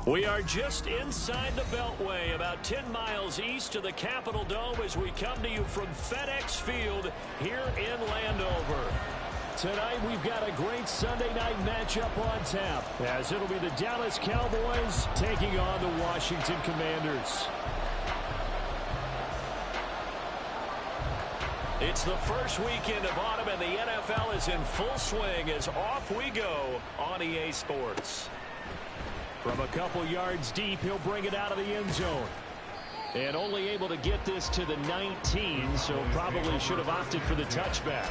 We are just inside the Beltway, about 10 miles east of the Capitol Dome as we come to you from FedEx Field here in Landover. Tonight we've got a great Sunday night matchup on tap, as it'll be the Dallas Cowboys taking on the Washington Commanders. It's the first weekend of autumn and the NFL is in full swing as off we go on EA Sports. From a couple yards deep, he'll bring it out of the end zone. And only able to get this to the 19, so probably should have opted for the touchback.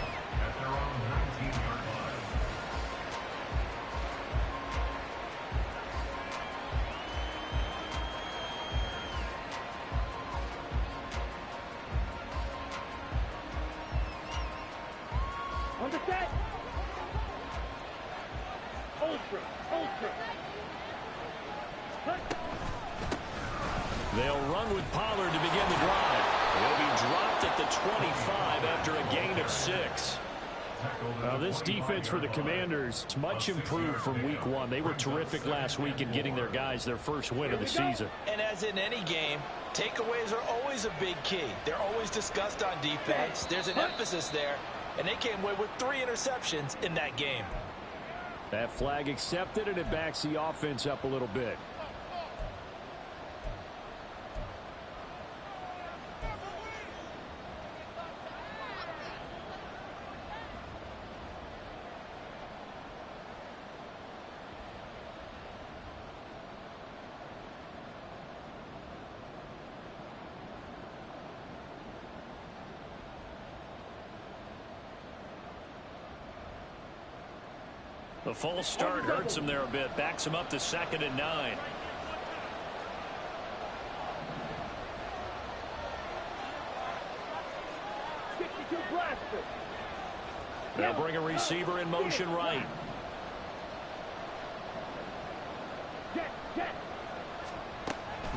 On the set. Ultra. They'll run with Pollard to begin the drive. He'll be dropped at the 25 after a gain of 6. Now, this defense for the Commanders is much improved from week 1. They were terrific last week in getting their guys their first win of the season. And as in any game, takeaways are always a big key. They're always discussed on defense. There's an emphasis there, and they came away with 3 interceptions in that game. That flag accepted, and it backs the offense up a little bit. The false start hurts him there a bit. Backs him up to 2nd and 9. They'll bring a receiver in motion right.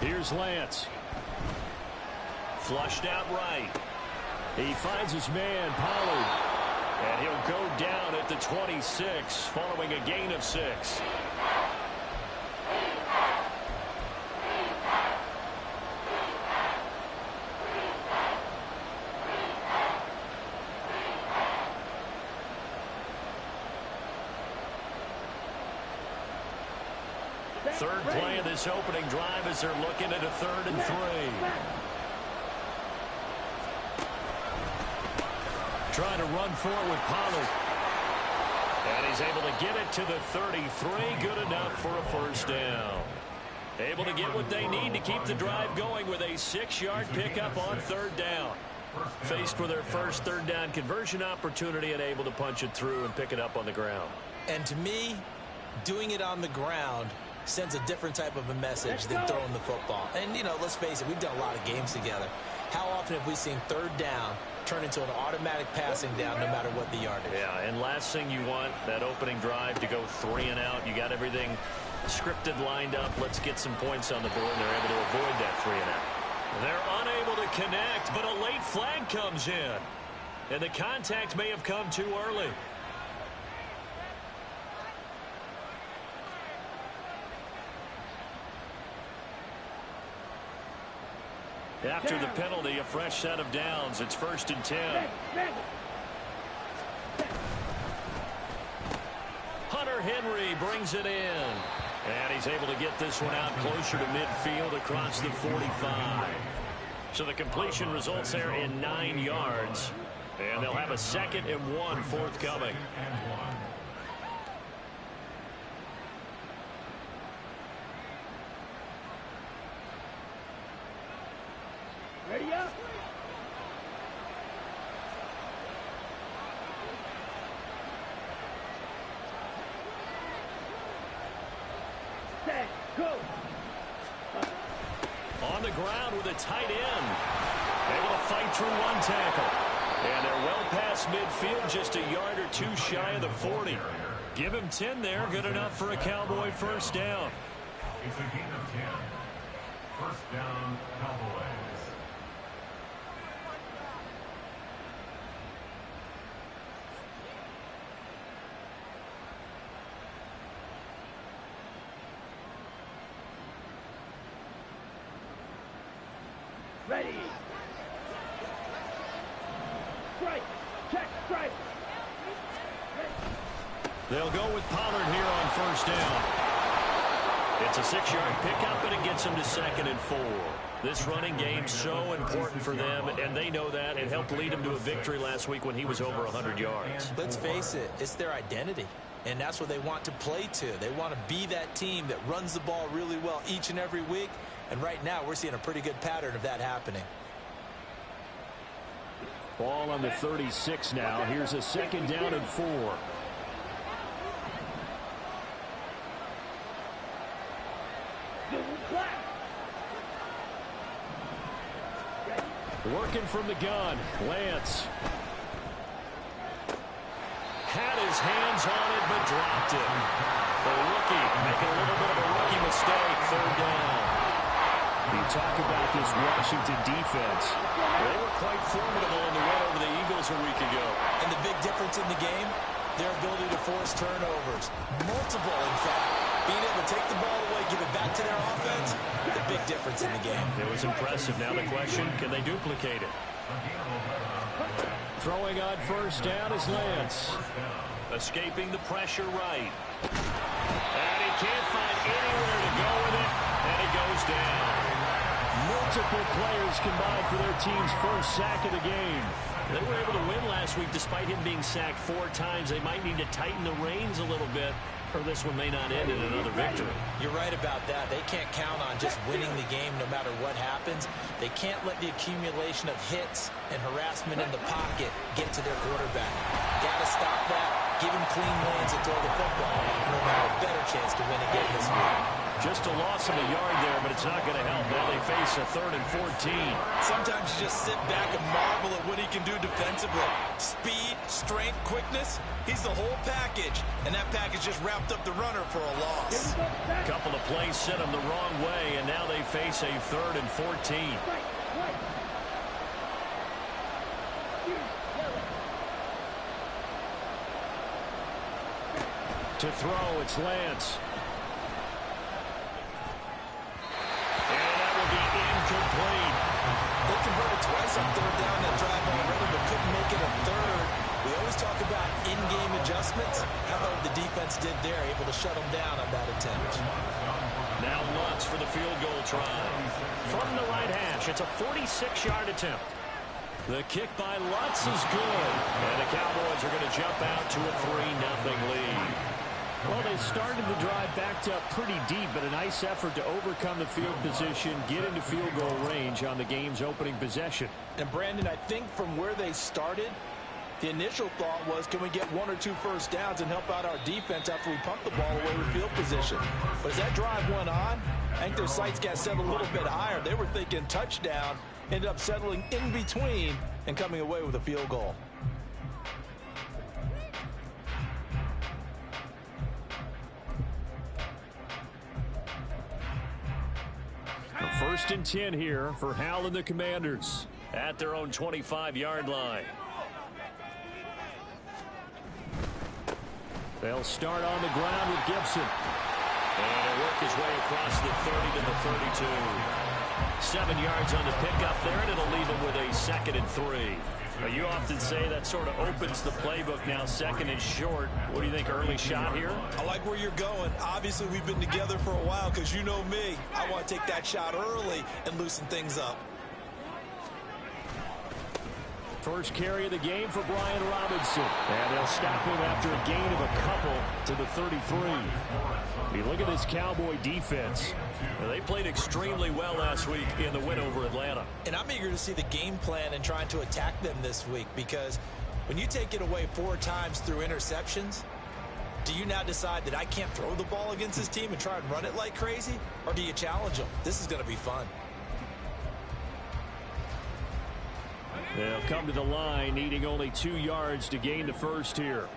Here's Lance. Flushed out right. He finds his man, Pollard. And he'll go down at the 26 following a gain of 6. Third play of this opening drive as they're looking at a 3rd and 3. Trying to run for it with Pollard. And he's able to get it to the 33. Good enough for a first down. Able to get what they need to keep the drive going with a 6-yard pickup on 3rd down. Faced with their first 3rd down conversion opportunity and able to punch it through and pick it up on the ground. And to me, doing it on the ground sends a different type of a message than throwing the football. And, you know, let's face it, we've done a lot of games together. How often have we seen 3rd down turn into an automatic passing down no matter what the yardage? Yeah, and last thing you want, that opening drive to go 3 and out. You got everything scripted, lined up. Let's get some points on the board, and they're able to avoid that 3 and out. They're unable to connect, but a late flag comes in. And the contact may have come too early. After the penalty, a fresh set of downs. It's 1st and 10. Hunter Henry brings it in. And he's able to get this one out closer to midfield across the 45. So the completion results there in 9 yards. And they'll have a 2nd and 1 forthcoming. Ready up. Set, go. On the ground with a tight end. Able to fight through 1 tackle. And they're well past midfield, just a yard or 2 shy of the 40. Give him 10 there, good enough for a Cowboy first down. It's a gain of 10. First down, Cowboys. Ready. Strike. Check. Strike. They'll go with Pollard here on first down. It's a 6-yard pickup, and it gets him to 2nd and 4. This running game's so important for them, and they know that. It helped lead him to a victory last week when he was over 100 yards. Let's face it, it's their identity, and that's what they want to play to. They want to be that team that runs the ball really well each and every week, and right now we're seeing a pretty good pattern of that happening. Ball on the 36 now. Here's a 2nd down and 4. Working from the gun, Lance. Had his hands on it, but dropped it. The rookie making a little bit of a rookie mistake. 3rd down. You talk about this Washington defense. They were quite formidable in the win over the Eagles a week ago. And the big difference in the game, their ability to force turnovers. Multiple, in fact. Being able to take the ball away, give it back to their offense, the big difference in the game. It was impressive. Now the question, can they duplicate it? Throwing on first down is Lance. Escaping the pressure right. And he can't find anywhere to go with it, and he goes down. Multiple players combined for their team's first sack of the game. They were able to win last week despite him being sacked 4 times. They might need to tighten the reins a little bit, or this one may not end in another victory. You're right about that. They can't count on just winning the game no matter what happens. They can't let the accumulation of hits and harassment in the pocket get to their quarterback. Got to stop that, give him clean lanes to throw the football, and they'll have a better chance to win again this week. Just a loss of a yard there, but it's not going to help. Now they face a 3rd and 14. Sometimes you just sit back and marvel at what he can do defensively. Speed, strength, quickness, he's the whole package. And that package just wrapped up the runner for a loss. A couple of plays sent him the wrong way, and now they face a 3rd and 14. To throw, it's Lance. Incomplete. They converted twice on 3rd down that drive already, but couldn't make it a 3rd. We always talk about in-game adjustments. How about what the defense did there, able to shut them down on that attempt. Now Lutz for the field goal try. From the right hash, it's a 46-yard attempt. The kick by Lutz is good. And the Cowboys are going to jump out to a 3-0 lead. Well, they started the drive backed up pretty deep, but a nice effort to overcome the field position, get into field goal range on the game's opening possession. And, Brandon, I think from where they started, the initial thought was, can we get 1 or 2 first downs and help out our defense after we pump the ball away with field position? But as that drive went on, I think their sights got set a little bit higher. They were thinking touchdown, ended up settling in between and coming away with a field goal. A 1st and 10 here for Hal and the Commanders. At their own 25-yard line. They'll start on the ground with Gibson. And he'll work his way across the 30 to the 32. 7 yards on the pickup there, and it'll leave him with a 2nd and 3. Now, you often say that sort of opens the playbook now, 2nd and short. What do you think, early shot here? I like where you're going. Obviously, we've been together for a while because you know me. I want to take that shot early and loosen things up. First carry of the game for Brian Robinson. And they'll stop him after a gain of a couple to the 33. You look at this Cowboy defense. Well, they played extremely well last week in the win over Atlanta. And I'm eager to see the game plan and trying to attack them this week, because when you take it away 4 times through interceptions, do you now decide that I can't throw the ball against this team and try and run it like crazy? Or do you challenge them? This is going to be fun. They'll come to the line, needing only 2 yards to gain the first here.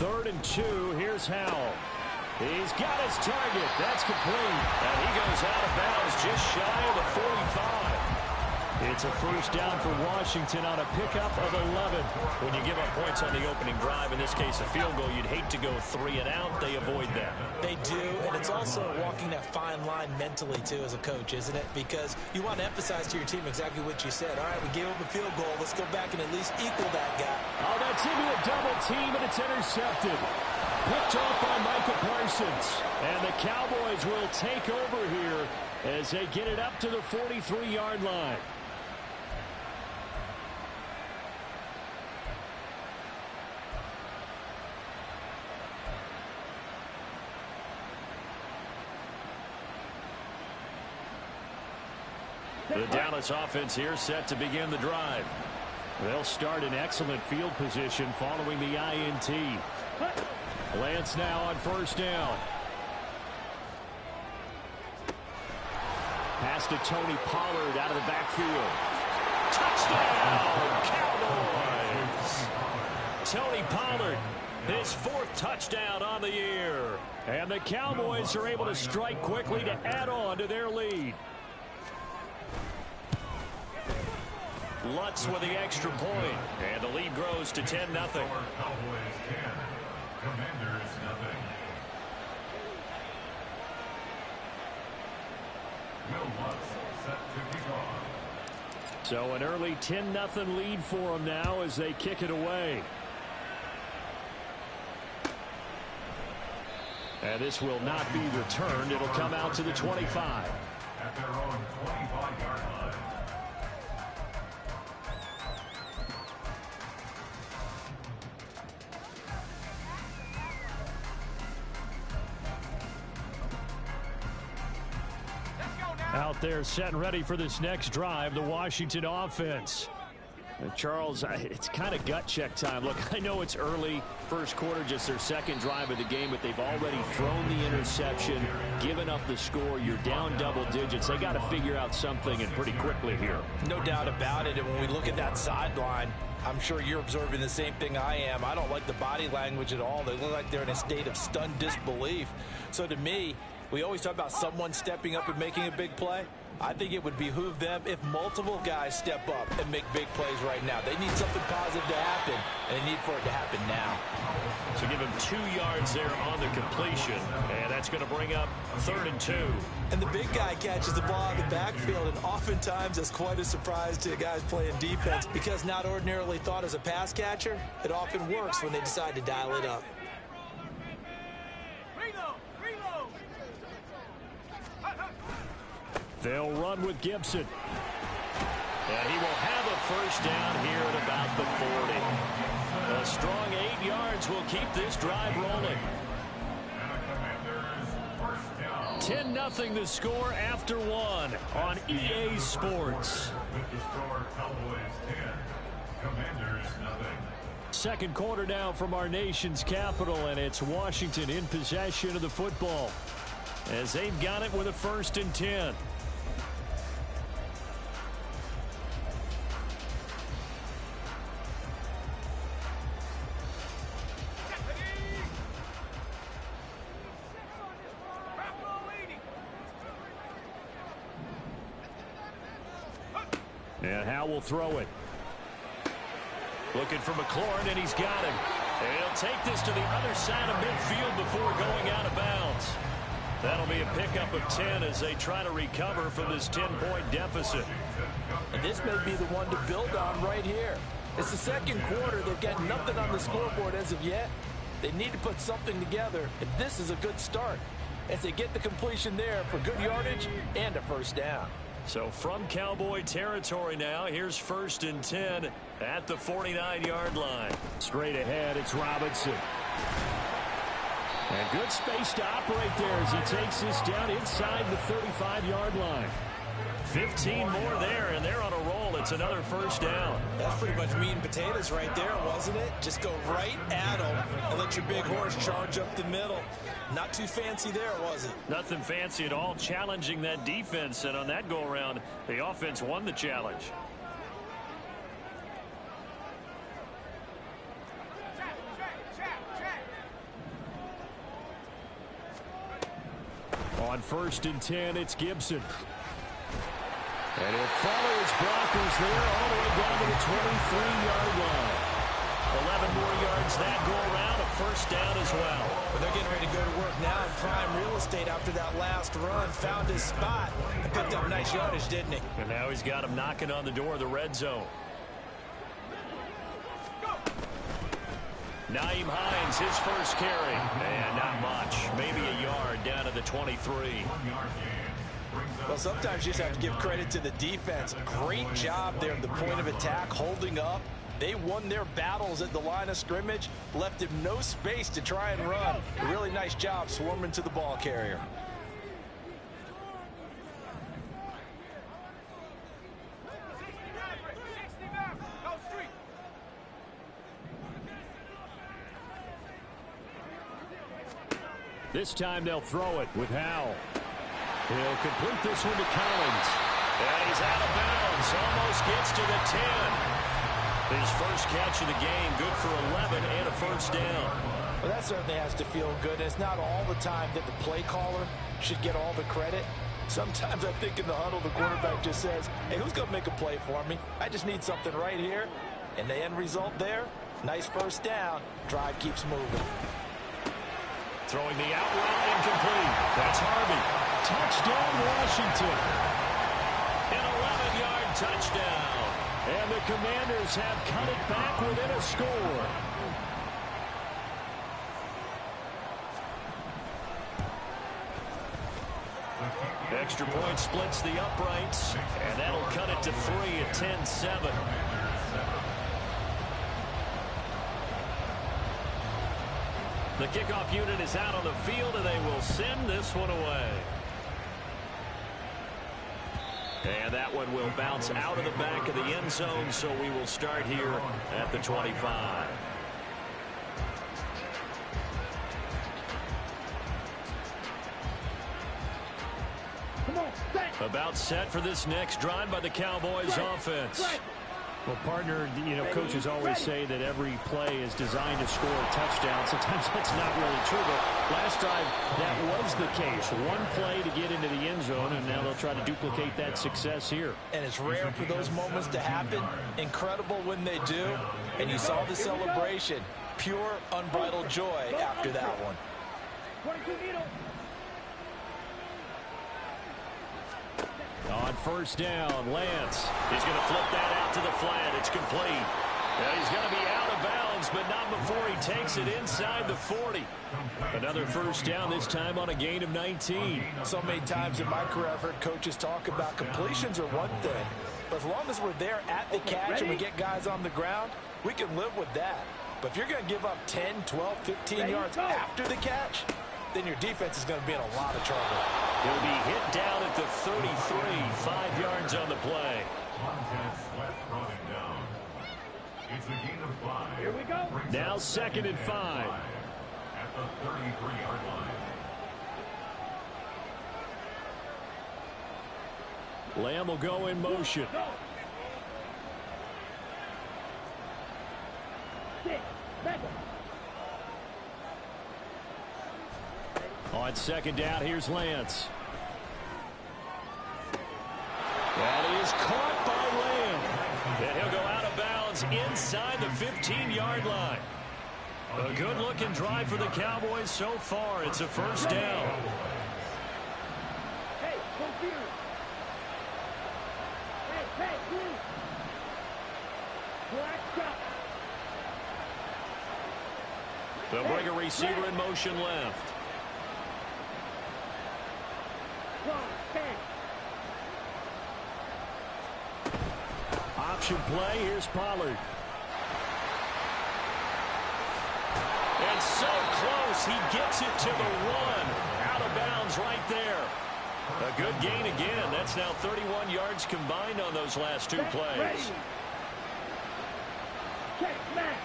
Third and 2, here's Howell. He's got his target. That's complete. And he goes out of bounds just shy of the 45. It's a first down for Washington on a pickup of 11. When you give up points on the opening drive, in this case a field goal, you'd hate to go 3 and out. They avoid that. They do, and it's also walking that fine line mentally, too, as a coach, isn't it? Because you want to emphasize to your team exactly what you said. All right, we gave up a field goal. Let's go back and at least equal that guy. Oh, that's into a double team, and it's intercepted. Picked off by Micah Parsons. And the Cowboys will take over here as they get it up to the 43-yard line. The Dallas offense here set to begin the drive. They'll start in excellent field position following the INT. Lance now on first down. Pass to Tony Pollard out of the backfield. Touchdown, Cowboys! Tony Pollard, his 4th touchdown on the year. And the Cowboys are able to strike quickly to add on to their lead. Lutz with the extra point, and the lead grows to 10-0. Cowboys 10, Commanders 0. Will Lutz set to kick off. So an early 10-0 lead for them now as they kick it away. And this will not be returned. It'll come out to the 25. At their own 25-yard line. Out there set and ready for this next drive, the Washington offense. Charles, it's kind of gut check time. Look, I know it's early, first quarter, just their second drive of the game, but they've already thrown the interception, given up the score. You're down double digits. They got to figure out something, and pretty quickly here. No doubt about it. And when we look at that sideline, I'm sure you're observing the same thing I am. I don't like the body language at all. They look like they're in a state of stunned disbelief. So to me, we always talk about someone stepping up and making a big play. I think it would behoove them if multiple guys step up and make big plays right now. They need something positive to happen, and they need for it to happen now. So give him 2 yards there on the completion, and that's going to bring up 3rd and 2. And the big guy catches the ball in the backfield, and oftentimes that's quite a surprise to guys playing defense because not ordinarily thought as a pass catcher, it often works when they decide to dial it up. They'll run with Gibson. And he will have a first down here at about the 40. A strong 8 yards will keep this drive rolling. 10-0 the score after 1 on EA Sports. With the score, Cowboys 10, Commanders 0. Second quarter now from our nation's capital, and it's Washington in possession of the football as they've got it with a 1st and 10. And Howe will throw it. Looking for McLaurin, and he's got him. And he'll take this to the other side of midfield before going out of bounds. That'll be a pickup of 10 as they try to recover from this 10-point deficit. And this may be the one to build on right here. It's the second quarter. They've got nothing on the scoreboard as of yet. They need to put something together, and this is a good start as they get the completion there for good yardage and a first down. So from Cowboy territory now, here's 1st and 10 at the 49-yard line. Straight ahead, it's Robinson. And good space to operate there as he takes this down inside the 35-yard line. 15 more there, and they're on a roll. It's another first down. That's pretty much meat and potatoes right there, wasn't it? Just go right at them and let your big horse charge up the middle. Not too fancy there, was it? Nothing fancy at all, challenging that defense, and on that go-around, the offense won the challenge. On 1st and 10, it's Gibson. And he'll follow his blockers there all the way down to the 23-yard line. 11 more yards that go around, a first down as well. But they're getting ready to go to work now in prime real estate after that last run. Found his spot and picked up nice yardage, didn't he? And now he's got him knocking on the door of the red zone. Nyheim Hines, his first carry. And not much. Maybe a yard down to the 23. Well, sometimes you just have to give credit to the defense. Great job there at the point of attack, holding up. They won their battles at the line of scrimmage, left him no space to try and run. A really nice job swarming to the ball carrier. This time they'll throw it with Howell. He'll complete this one to Collins. And he's out of bounds. Almost gets to the 10. His first catch of the game, good for 11 and a first down. Well, that certainly has to feel good. And it's not all the time that the play caller should get all the credit. Sometimes I think in the huddle, the quarterback just says, hey, who's going to make a play for me? I just need something right here. And the end result there, nice first down. Drive keeps moving. Throwing the out route incomplete. That's Harvey. Touchdown, Washington. An 11-yard touchdown. And the Commanders have cut it back within a score. Extra point splits the uprights, and that'll cut it to 3 at 10-7. The kickoff unit is out on the field, and they will send this one away. And that one will bounce out of the back of the end zone, so we will start here at the 25. About set for this next drive by the Cowboys offense. Well, partner, you know, coaches always say that every play is designed to score a touchdown. Sometimes that's not really true, but last drive that was the case. One play to get into the end zone, and now they'll try to duplicate that success here. And it's rare for those moments to happen. Incredible when they do. And you saw the celebration. Pure, unbridled joy after that one. 22 needle. On first down, Lance. He's going to flip that out to the flat. It's complete. Now he's going to be out of bounds, but not before he takes it inside the 40. Another first down, this time on a gain of 19. So many times in my career I've heard coaches talk about completions are one thing. But as long as we're there at the catch and we get guys on the ground, we can live with that. But if you're going to give up 10, 12, 15 yards after the catch, then your defense is going to be in a lot of trouble. He'll be hit down at the 33, 5 yards on the play. It's a gain of 5. Here we go. Now 2nd and 5. At the 33-yard line. Lamb will go in motion. On 2nd down, here's Lance. That is caught by Lamb. And he'll go out of bounds inside the 15-yard line. A good-looking drive for the Cowboys so far. It's a first down. Hey, confused. Hey, please. Black shot. They'll bring a receiver in motion left. Option play, here's Pollard. And so close, he gets it to the 1. Out of bounds right there. A good gain again. That's now 31 yards combined on those last 2 plays. Check back.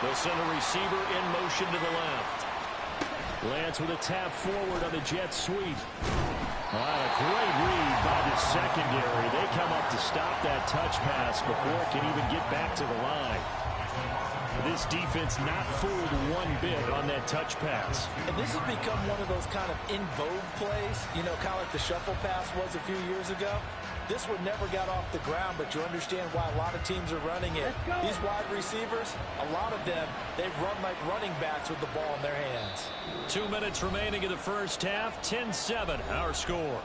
They'll send a receiver in motion to the left. Lance with a tap forward on the jet sweep. A great read by the secondary. They come up to stop that touch pass before it can even get back to the line. This defense not fooled one bit on that touch pass. And this has become one of those kind of in vogue plays, you know, kind of like the shuffle pass was a few years ago. This one never got off the ground, but you understand why a lot of teams are running it. These wide receivers, a lot of them, they run like running backs with the ball in their hands. 2 minutes remaining in the first half. 10-7, our score.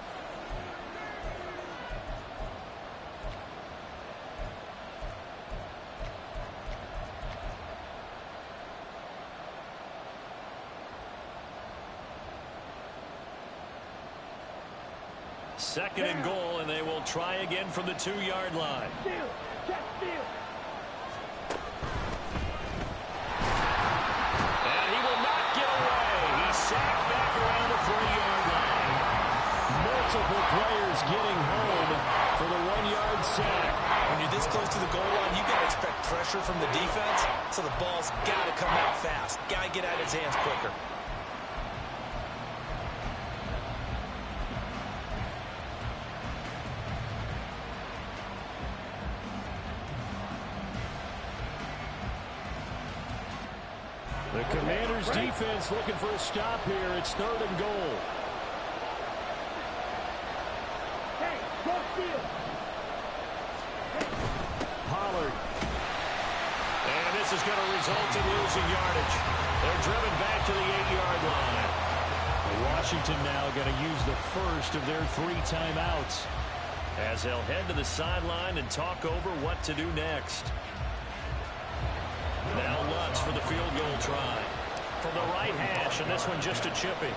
Second and goal, and they will try again from the 2-yard line. Steal. Check steal. And he will not get away. He's sacked back around the 3-yard line. Multiple players getting home for the 1-yard sack. When you're this close to the goal line, you got to expect pressure from the defense, so the ball's got to come out fast. Got to get out of his hands quicker. The Commanders' defense looking for a stop here. It's 3rd and goal. Hey, go steal. Pollard. And this is going to result in losing yardage. They're driven back to the 8-yard line. Washington now going to use the first of their 3 timeouts as they'll head to the sideline and talk over what to do next. Now Lutz for the field goal try. From the right hash, and this one just a chippy.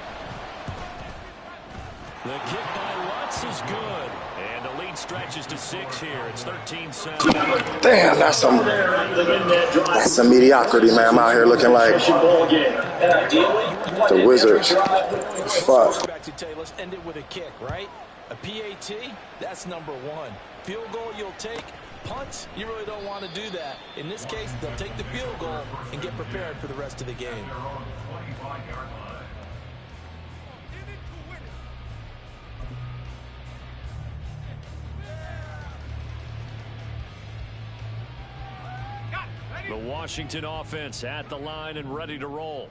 The kick by Lutz is good. And the lead stretches to 6 here. It's 13-7. Damn, that's some mediocrity, man. I'm out here looking like the Wizards. Fuck. Let's end it with a kick, right? A PAT, that's number 1. Field goal you'll take. Punts, you really don't want to do that. In this case, they'll take the field goal and get prepared for the rest of the game. The Washington offense at the line and ready to roll.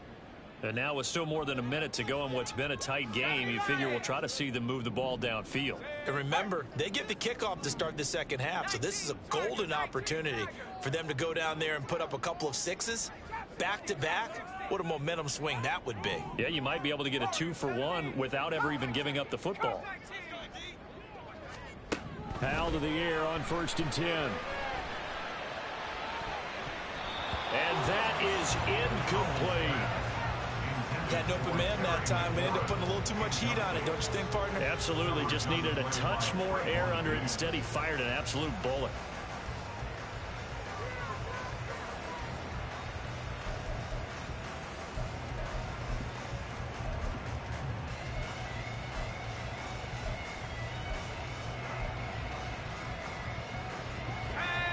And now with still more than a minute to go in what's been a tight game, you figure we'll try to see them move the ball downfield. And remember, they get the kickoff to start the second half, so this is a golden opportunity for them to go down there and put up a couple of 6s back-to-back. What a momentum swing that would be. Yeah, you might be able to get a 2-for-1 without ever even giving up the football. Hal to the air on 1st and 10. And that is incomplete. Had an open man that time, but ended up putting a little too much heat on it, don't you think, partner? Absolutely. Just needed a touch more air under it. Instead, he fired an absolute bullet.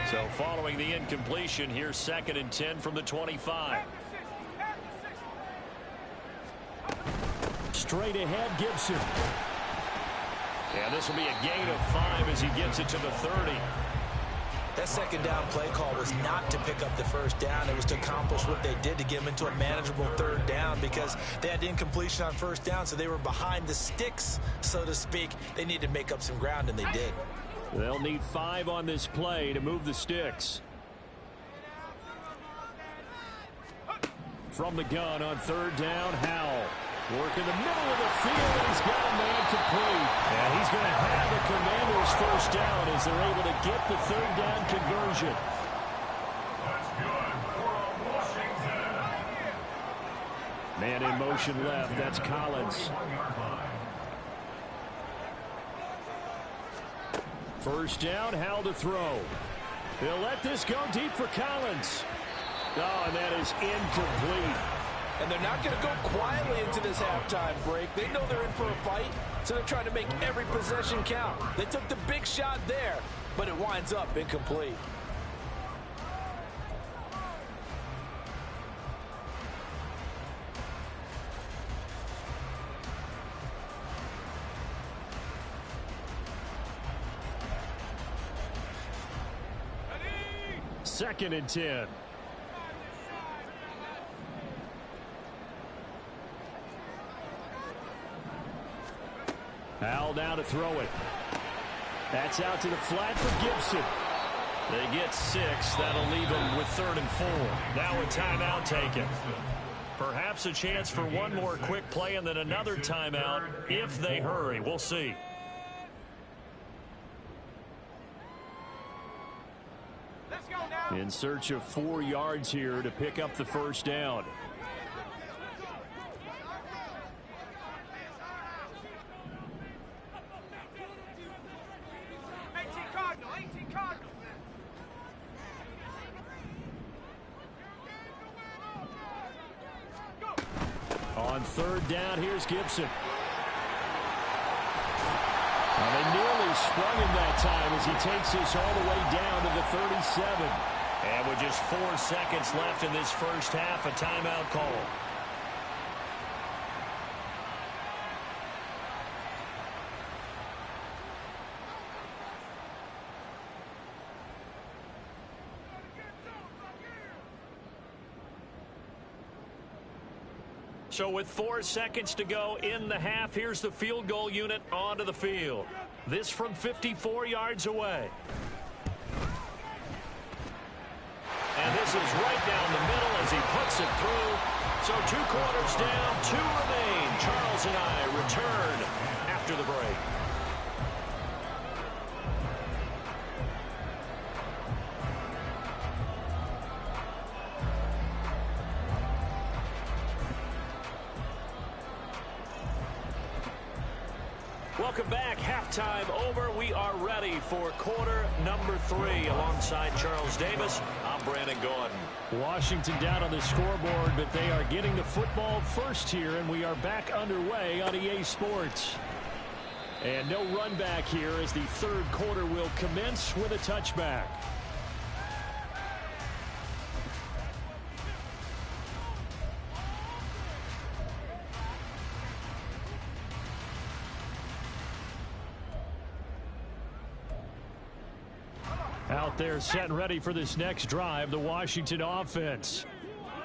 So following the incompletion, here's 2nd and 10 from the 25. Straight ahead, Gibson. And this will be a gain of 5 as he gets it to the 30. That second down play call was not to pick up the first down. It was to accomplish what they did to get them into a manageable 3rd down because they had incompletion on 1st down, so they were behind the sticks, so to speak. They needed to make up some ground, and they did. They'll need 5 on this play to move the sticks. From the gun on 3rd down, Howell. Work in the middle of the field, and he's got a man complete. And he's going to have the Commanders' 1st down as they're able to get the 3rd down conversion. That's good for Washington. Man in motion left. That's Collins. 1st down, Howell to throw. They'll let this go deep for Collins. Oh, and that is incomplete. And they're not going to go quietly into this halftime break. They know they're in for a fight, so they're trying to make every possession count. They took the big shot there, but it winds up incomplete. 2nd and 10. Al now to throw it. That's out to the flat for Gibson. They get 6. That'll leave them with 3rd and 4. Now a timeout taken. Perhaps a chance for one more quick play and then another timeout if they hurry. We'll see. In search of 4 yards here to pick up the first down. On 3rd down, here's Gibson. And they nearly sprung him that time as he takes this all the way down to the 37. And with just 4 seconds left in this first half, a timeout call. So with 4 seconds to go in the half, here's the field goal unit onto the field. This from 54 yards away. And this is right down the middle as he puts it through. So 2 quarters down, 2 remain. Charles and I return after the break. Welcome back. Halftime over. We are ready for quarter number 3 alongside Charles Davis. I'm Brandon Gordon. Washington down on the scoreboard, but they are getting the football first here, and we are back underway on EA Sports. And no run back here as the 3rd quarter will commence with a touchback. Out there set and ready for this next drive, the Washington offense.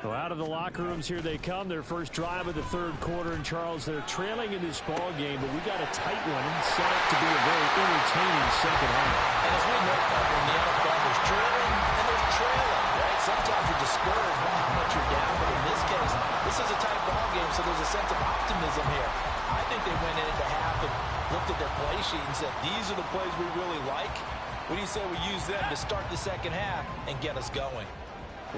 So out of the locker rooms, here they come. Their first drive of the 3rd quarter. And Charles, they're trailing in this ball game, but we got a tight one set up to be a very entertaining second half. And as we know, in the NFL, there's trailing and there's trailing, right? Sometimes you're discouraged by how much you're down, but in this case, this is a tight ball game, so there's a sense of optimism here. I think they went into half and looked at their play sheet and said, these are the plays we really like. What do you say we use them to start the second half and get us going?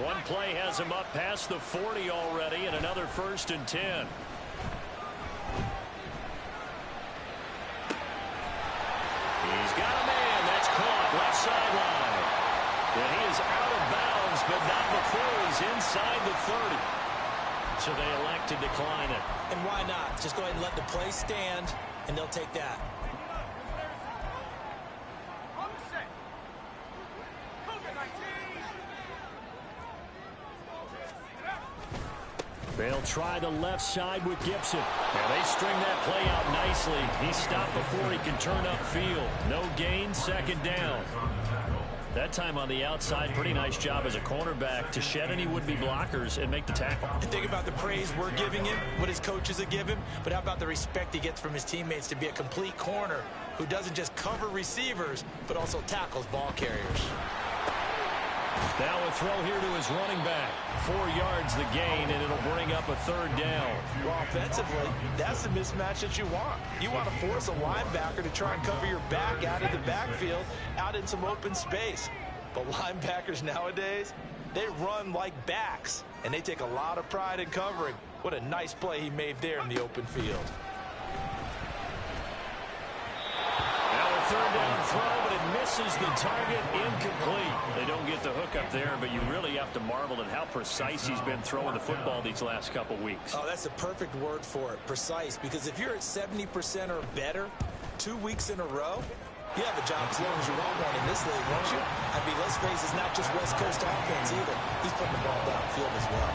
One play has him up past the 40 already, and another 1st and 10. He's got a man. That's caught left sideline. And he is out of bounds, but not before he's inside the 30. So they elect to decline it. And why not? Just go ahead and let the play stand, and they'll take that. They'll try the left side with Gibson. And they string that play out nicely. He stopped before he can turn upfield. No gain, 2nd down. That time on the outside, pretty nice job as a cornerback to shed any would-be blockers and make the tackle. And think about the praise we're giving him, what his coaches have given him, but how about the respect he gets from his teammates to be a complete corner who doesn't just cover receivers, but also tackles ball carriers. Now a throw here to his running back. 4 yards the gain, and it'll bring up a 3rd down. Well, offensively, that's the mismatch that you want. You want to force a linebacker to try and cover your back out of the backfield, out in some open space. But linebackers nowadays, they run like backs, and they take a lot of pride in covering. What a nice play he made there in the open field. Now a 3rd down throw, but it misses the target, incomplete. They don't get the hook up there, but you really have to marvel at how precise he's been throwing the football these last couple weeks. Oh, that's a perfect word for it, precise, because if you're at 70% or better 2 weeks in a row, you have a job as long as you want one in this league, won't you? I mean, let's face it, it's not just West Coast offense either. He's putting the ball downfield as well.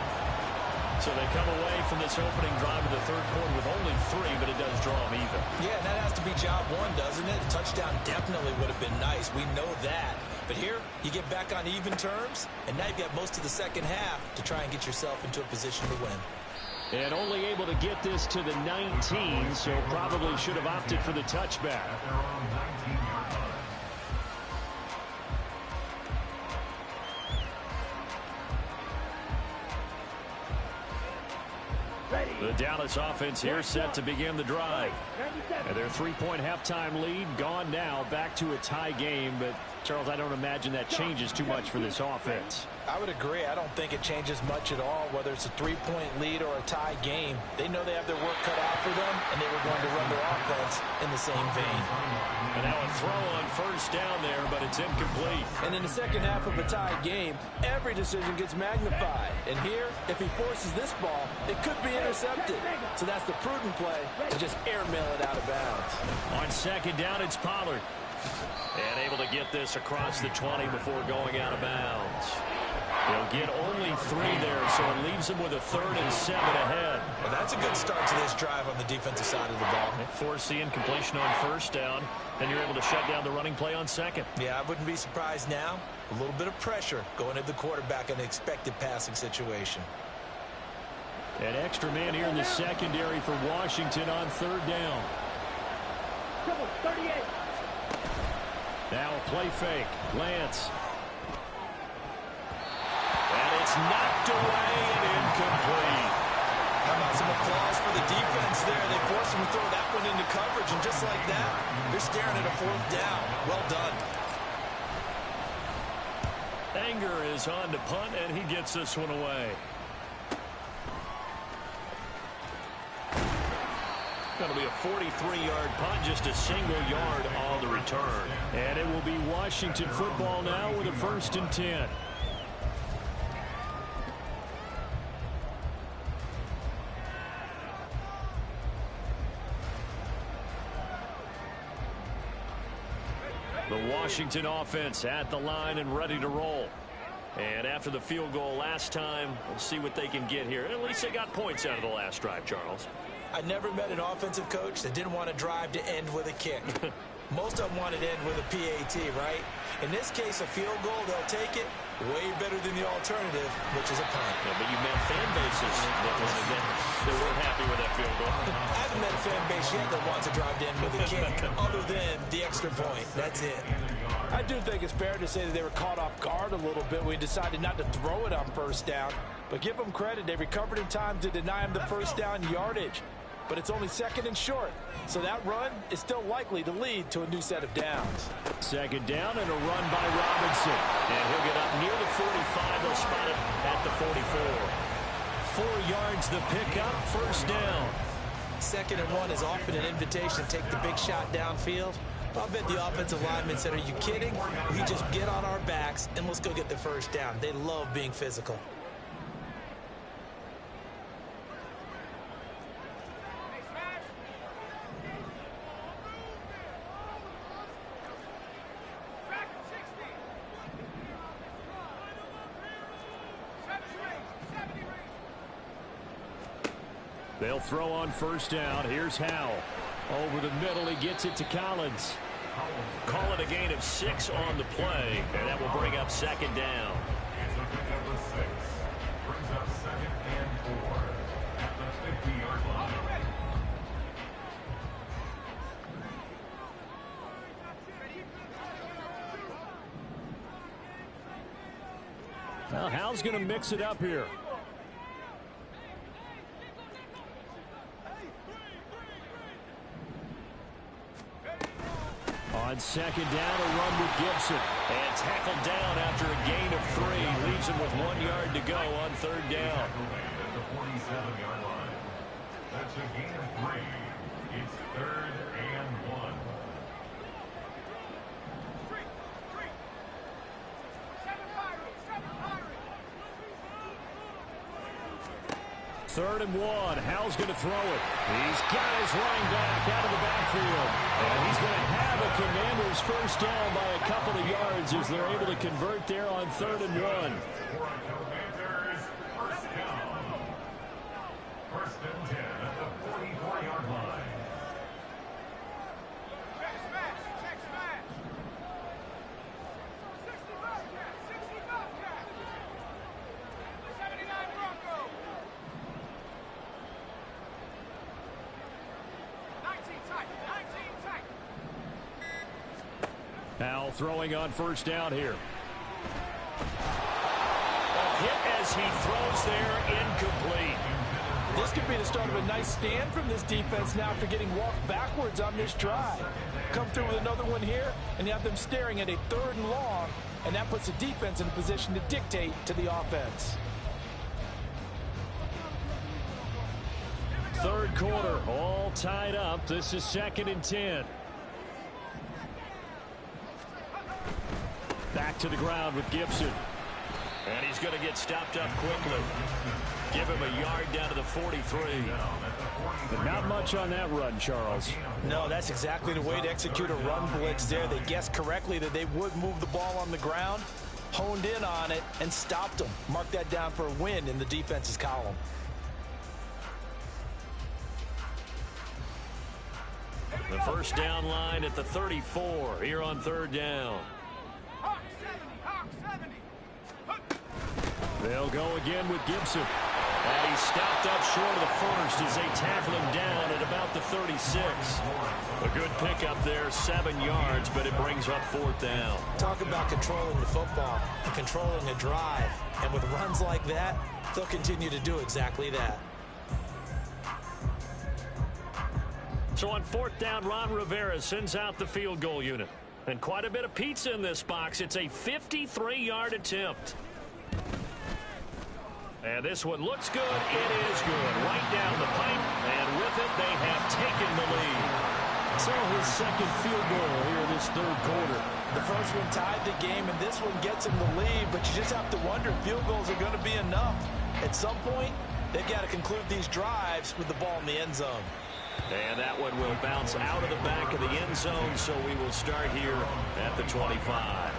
So they come away from this opening drive of the 3rd quarter with only 3, but it does draw them even. Yeah, and that has to be job 1, doesn't it? A touchdown definitely would have been nice. We know that. But here, you get back on even terms, and now you've got most of the second half to try and get yourself into a position to win. And only able to get this to the 19, so probably should have opted for the touchback. The Dallas offense here set to begin the drive. And their 3-point halftime lead gone now, back to a tie game. But, Charles, I don't imagine that changes too much for this offense. I would agree. I don't think it changes much at all, whether it's a 3-point lead or a tie game. They know they have their work cut out for them, and they were going to run their offense in the same vein. And now a throw on first down there, but it's incomplete. And in the second half of a tie game, every decision gets magnified. And here, if he forces this ball, it could be intercepted. So that's the prudent play to just airmail it out of bounds. On second down, it's Pollard. And able to get this across the 20 before going out of bounds. They'll get only 3 there, so it leaves them with a 3rd and 7 ahead. Well, that's a good start to this drive on the defensive side of the ball. Force the incompletion on first down, then you're able to shut down the running play on second. Yeah, I wouldn't be surprised now. A little bit of pressure going at the quarterback in an expected passing situation. An extra man here in the secondary for Washington on 3rd down. 38. Now a play fake. Lance. And it's knocked away and incomplete. How about some applause for the defense there? They forced him to throw that one into coverage, and just like that, they're staring at a 4th down. Well done. Anger is on to punt, and he gets this one away. That'll be a 43-yard punt, just a single yard on the return. And it will be Washington football now with a 1st and 10. The Washington offense at the line and ready to roll. And after the field goal last time, we'll see what they can get here. At least they got points out of the last drive, Charles. I never met an offensive coach that didn't want to drive to end with a kick. Most of them wanted to end with a PAT, right? In this case, a field goal, they'll take it. Way better than the alternative, which is a punt. Yeah, but you met fan bases that weren't happy with that field goal. I haven't met a fan base yet that wants to drive to end with a kick, other than the extra point. That's it. I do think it's fair to say that they were caught off guard a little bit when he decided not to throw it on first down. But give them credit. They recovered in time to deny him the first down yardage. But it's only 2nd and short. So that run is still likely to lead to a new set of downs. 2nd down and a run by Robinson. And he'll get up near the 45. They'll spot it at the 44. 4 yards the pickup, 1st down. 2nd and 1 is often an invitation to take the big shot downfield. I'll bet the offensive lineman said, are you kidding? We just get on our backs and let's go get the 1st down. They love being physical. They'll throw on 1st down. Here's Howell. Over the middle, he gets it to Collins. Call it a gain of 6 on the play, and that will bring up 2nd down. It's a pick up of 6. Brings up 2nd and 4 at the 50-yard line. Well, Howell's going to mix it up here. On 2nd down, a run with Gibson. And tackled down after a gain of 3. Leaves him with 1 yard to go on 3rd down. At the 47-yard line. That's a gain of 3. It's 3rd and 1. 3rd and 1. Howell's going to throw it. He's got his running back out of the backfield. And he's going to have a Commanders 1st down by a couple of yards as they're able to convert there on 3rd and 1. For a Commanders 1st down. 1st and 10 at the 44-yard line. Now throwing on first down here. A hit as he throws there, incomplete. This could be the start of a nice stand from this defense now after getting walked backwards on this drive. Come through with another one here, and you have them staring at a 3rd and long, and that puts the defense in a position to dictate to the offense. Third quarter, all tied up. This is 2nd and 10. Back to the ground with Gibson. And he's going to get stopped up quickly. Give him a yard down to the 43. But not much on that run, Charles. No, that's exactly the way to execute a run blitz there. They guessed correctly that they would move the ball on the ground, honed in on it, and stopped them. Mark that down for a win in the defense's column. The first down line at the 34 here on 3rd down. They'll go again with Gibson. And he's stopped up short of the first as they tackle him down at about the 36. A good pickup there, 7 yards, but it brings up 4th down. Talk about controlling the football and controlling a drive. And with runs like that, they'll continue to do exactly that. So on 4th down, Ron Rivera sends out the field goal unit. And quite a bit of pizza in this box. It's a 53-yard attempt. And this one looks good. It is good. Right down the pipe. And with it, they have taken the lead. So his 2nd field goal here in this 3rd quarter. The first one tied the game, and this one gets him the lead. But you just have to wonder if field goals are going to be enough. At some point, they've got to conclude these drives with the ball in the end zone. And that one will bounce out of the back of the end zone, so we will start here at the 25.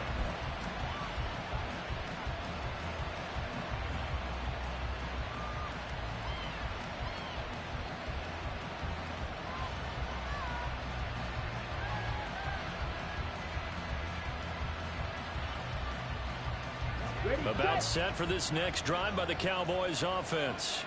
About set for this next drive by the Cowboys offense.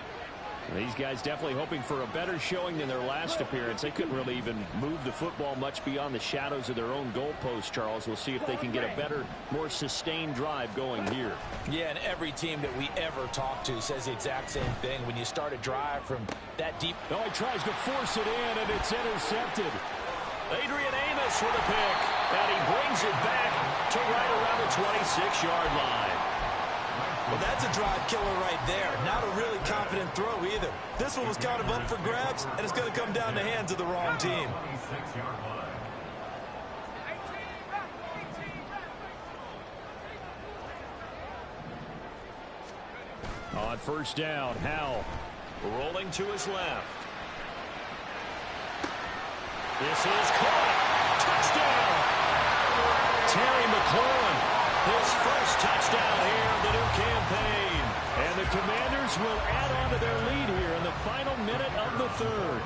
These guys definitely hoping for a better showing than their last appearance. They couldn't really even move the football much beyond the shadows of their own goalpost, Charles. We'll see if they can get a better, more sustained drive going here. Yeah, and every team that we ever talk to says the exact same thing. When you start a drive from that deep... Oh, he tries to force it in, and it's intercepted. Adrian Amos with a pick, and he brings it back to right around the 26-yard line. Well, that's a drive killer right there. Not a really confident throw either. This one was kind of up for grabs, and it's going to come down the hands of the wrong team. On first down, Howell rolling to his left. This is caught. Touchdown! Terry McLaurin. His first touchdown here of the new campaign. And the Commanders will add on to their lead here in the final minute of the 3rd.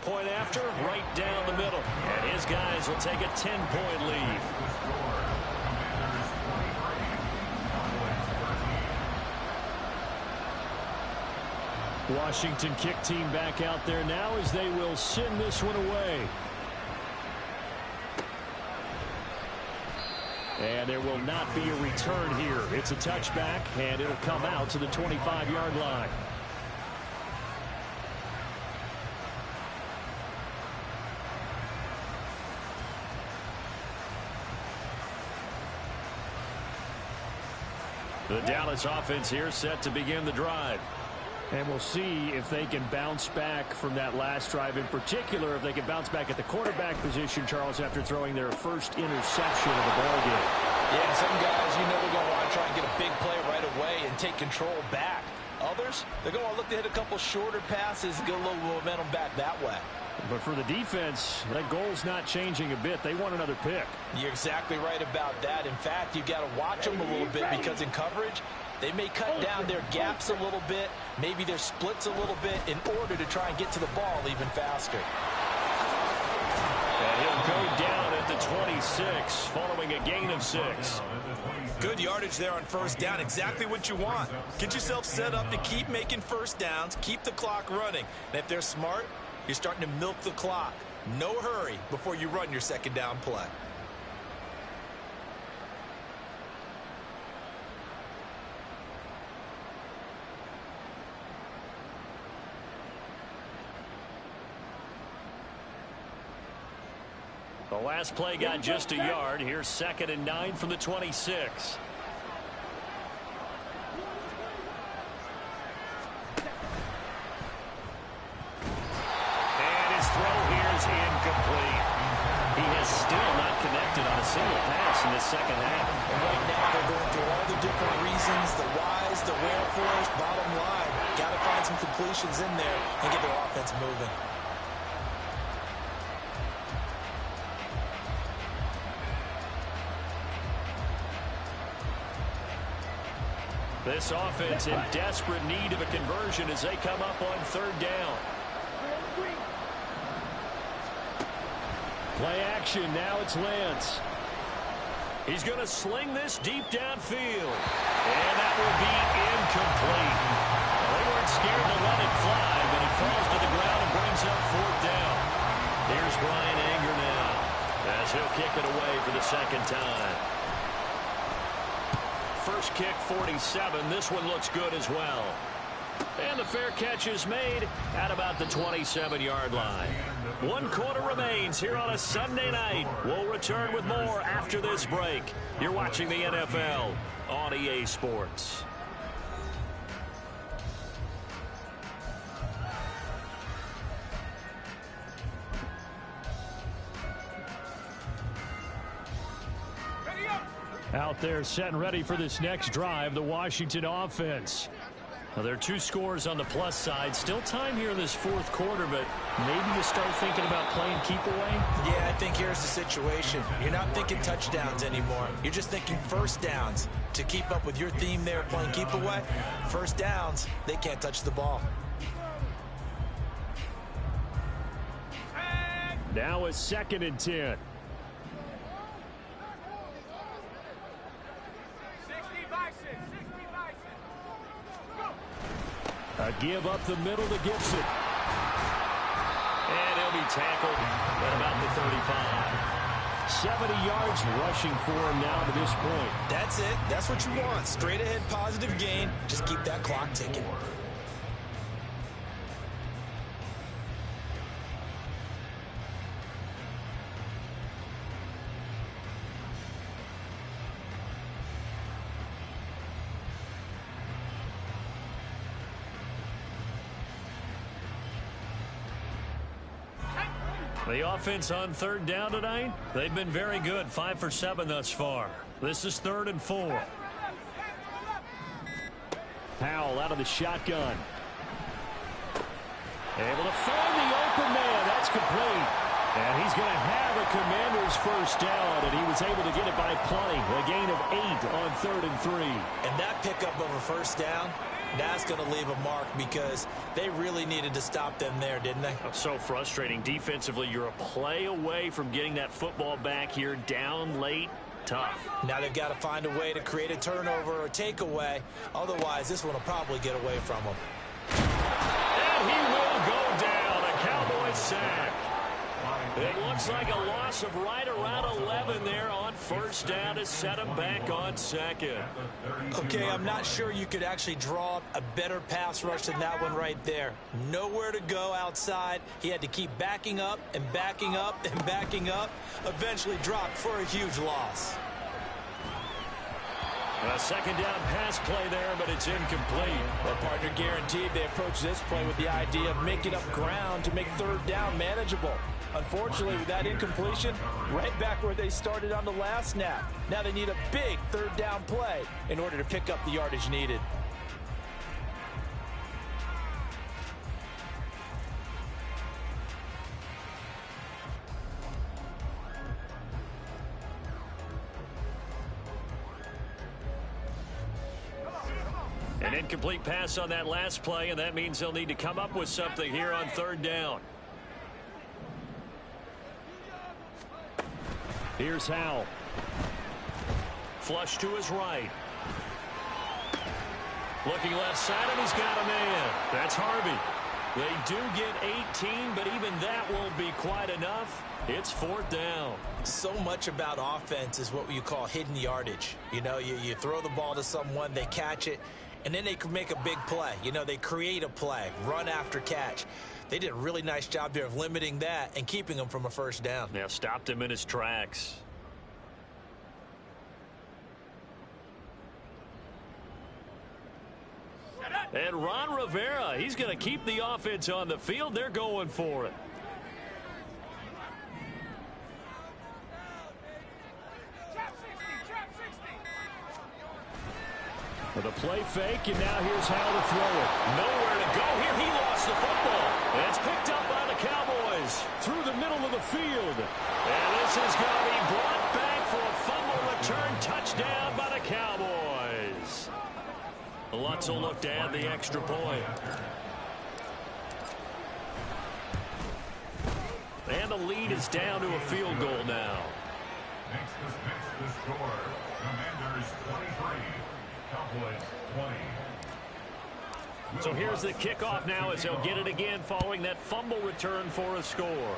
Point after, right down the middle. And his guys will take a 10-point lead. Washington kick team back out there now as they will send this one away. And there will not be a return here. It's a touchback, and it'll come out to the 25-yard line. The Dallas offense here set to begin the drive. And we'll see if they can bounce back from that last drive. In particular, if they can bounce back at the quarterback position, Charles, after throwing their first interception of the ballgame. Yeah, some guys, you know, they're going to want to try and get a big play right away and take control back. Others, they're going to look to hit a couple shorter passes, get a little momentum back that way. But for the defense, that goal's not changing a bit. They want another pick. You're exactly right about that. In fact, you've got to watch them a little bit because in coverage, they may cut down their gaps a little bit, maybe their splits a little bit in order to try and get to the ball even faster. And he'll go down at the 26 following a gain of 6. Good yardage there on first down. Exactly what you want. Get yourself set up to keep making first downs, keep the clock running. And if they're smart, You're starting to milk the clock. No hurry before you run your second down play. The last play got just a yard. Here's 2nd and 9 from the 26. And his throw here is incomplete. He has still not connected on a single pass in the second half. And right now they're going through all the different reasons, the whys, the wherefores. Bottom line, got to find some completions in there and get their offense moving. This offense in desperate need of a conversion as they come up on 3rd down. Play action. Now it's Lance. He's going to sling this deep downfield. And that will be incomplete. Well, they weren't scared to let it fly, but he falls to the ground and brings up 4th down. Here's Brian Anger now as he'll kick it away for the 2nd time. First kick, 47. This one looks good as well. And the fair catch is made at about the 27-yard line. 1 quarter remains here on a Sunday night. We'll return with more after this break. You're watching the NFL on EA Sports. Out there set and ready for this next drive, the Washington offense. Now, there are 2 scores on the plus side. Still time here in this 4th quarter, but maybe you start thinking about playing keep away? Yeah, I think here's the situation. You're not thinking touchdowns anymore. You're just thinking first downs. To keep up with your theme there, playing keep away, first downs, they can't touch the ball. Now a 2nd and 10. A give up the middle to Gibson. And he'll be tackled at about the 35. 70 yards rushing for him now to this point. That's it. That's what you want. Straight ahead positive gain. Just keep that clock ticking. The offense on 3rd down tonight, they've been very good. 5 for 7 thus far. This is 3rd and 4. Powell out of the shotgun. Able to find the open man. That's complete. And he's going to have a Commander's first down, and he was able to get it by plenty. A gain of 8 on 3rd and 3. And that pickup of a first down, that's going to leave a mark because they really needed to stop them there, didn't they? So frustrating. Defensively, you're a play away from getting that football back here down late. Tough. Now they've got to find a way to create a turnover or takeaway. Otherwise, this one will probably get away from them. And he will go down. A Cowboys sack. It looks like a loss of right around 11 there on first down to set him back on 2nd. Okay, I'm not sure you could actually draw up a better pass rush than that one right there. Nowhere to go outside. He had to keep backing up and backing up and backing up. Eventually dropped for a huge loss. A 2nd down pass play there, but it's incomplete. Their partner guaranteed they approach this play with the idea of making up ground to make 3rd down manageable. Unfortunately, with that incompletion, right back where they started on the last snap. Now they need a big 3rd down play in order to pick up the yardage needed. An incomplete pass on that last play, and that means they'll need to come up with something here on 3rd down. Here's Howell. Flush to his right. Looking left side, and he's got a man. That's Harvey. They do get 18, but even that won't be quite enough. It's 4th down. So much about offense is what you call hidden yardage. You know, you throw the ball to someone, they catch it, and then they can make a big play. You know, they create a play, run after catch. They did a really nice job there of limiting that and keeping him from a first down. Yeah, stopped him in his tracks. And Ron Rivera, he's going to keep the offense on the field. They're going for it. With a play fake, and now here's how to throw it. Nowhere to go here. He lost the football. And it's picked up by the Cowboys through the middle of the field. And this is going to be brought back for a fumble return touchdown by the Cowboys. Lutz will look to add the extra point. And the lead is down to a field goal now. Makes the score. Commanders 23. Cowboys 20. So here's the kickoff now as they'll get it again following that fumble return for a score.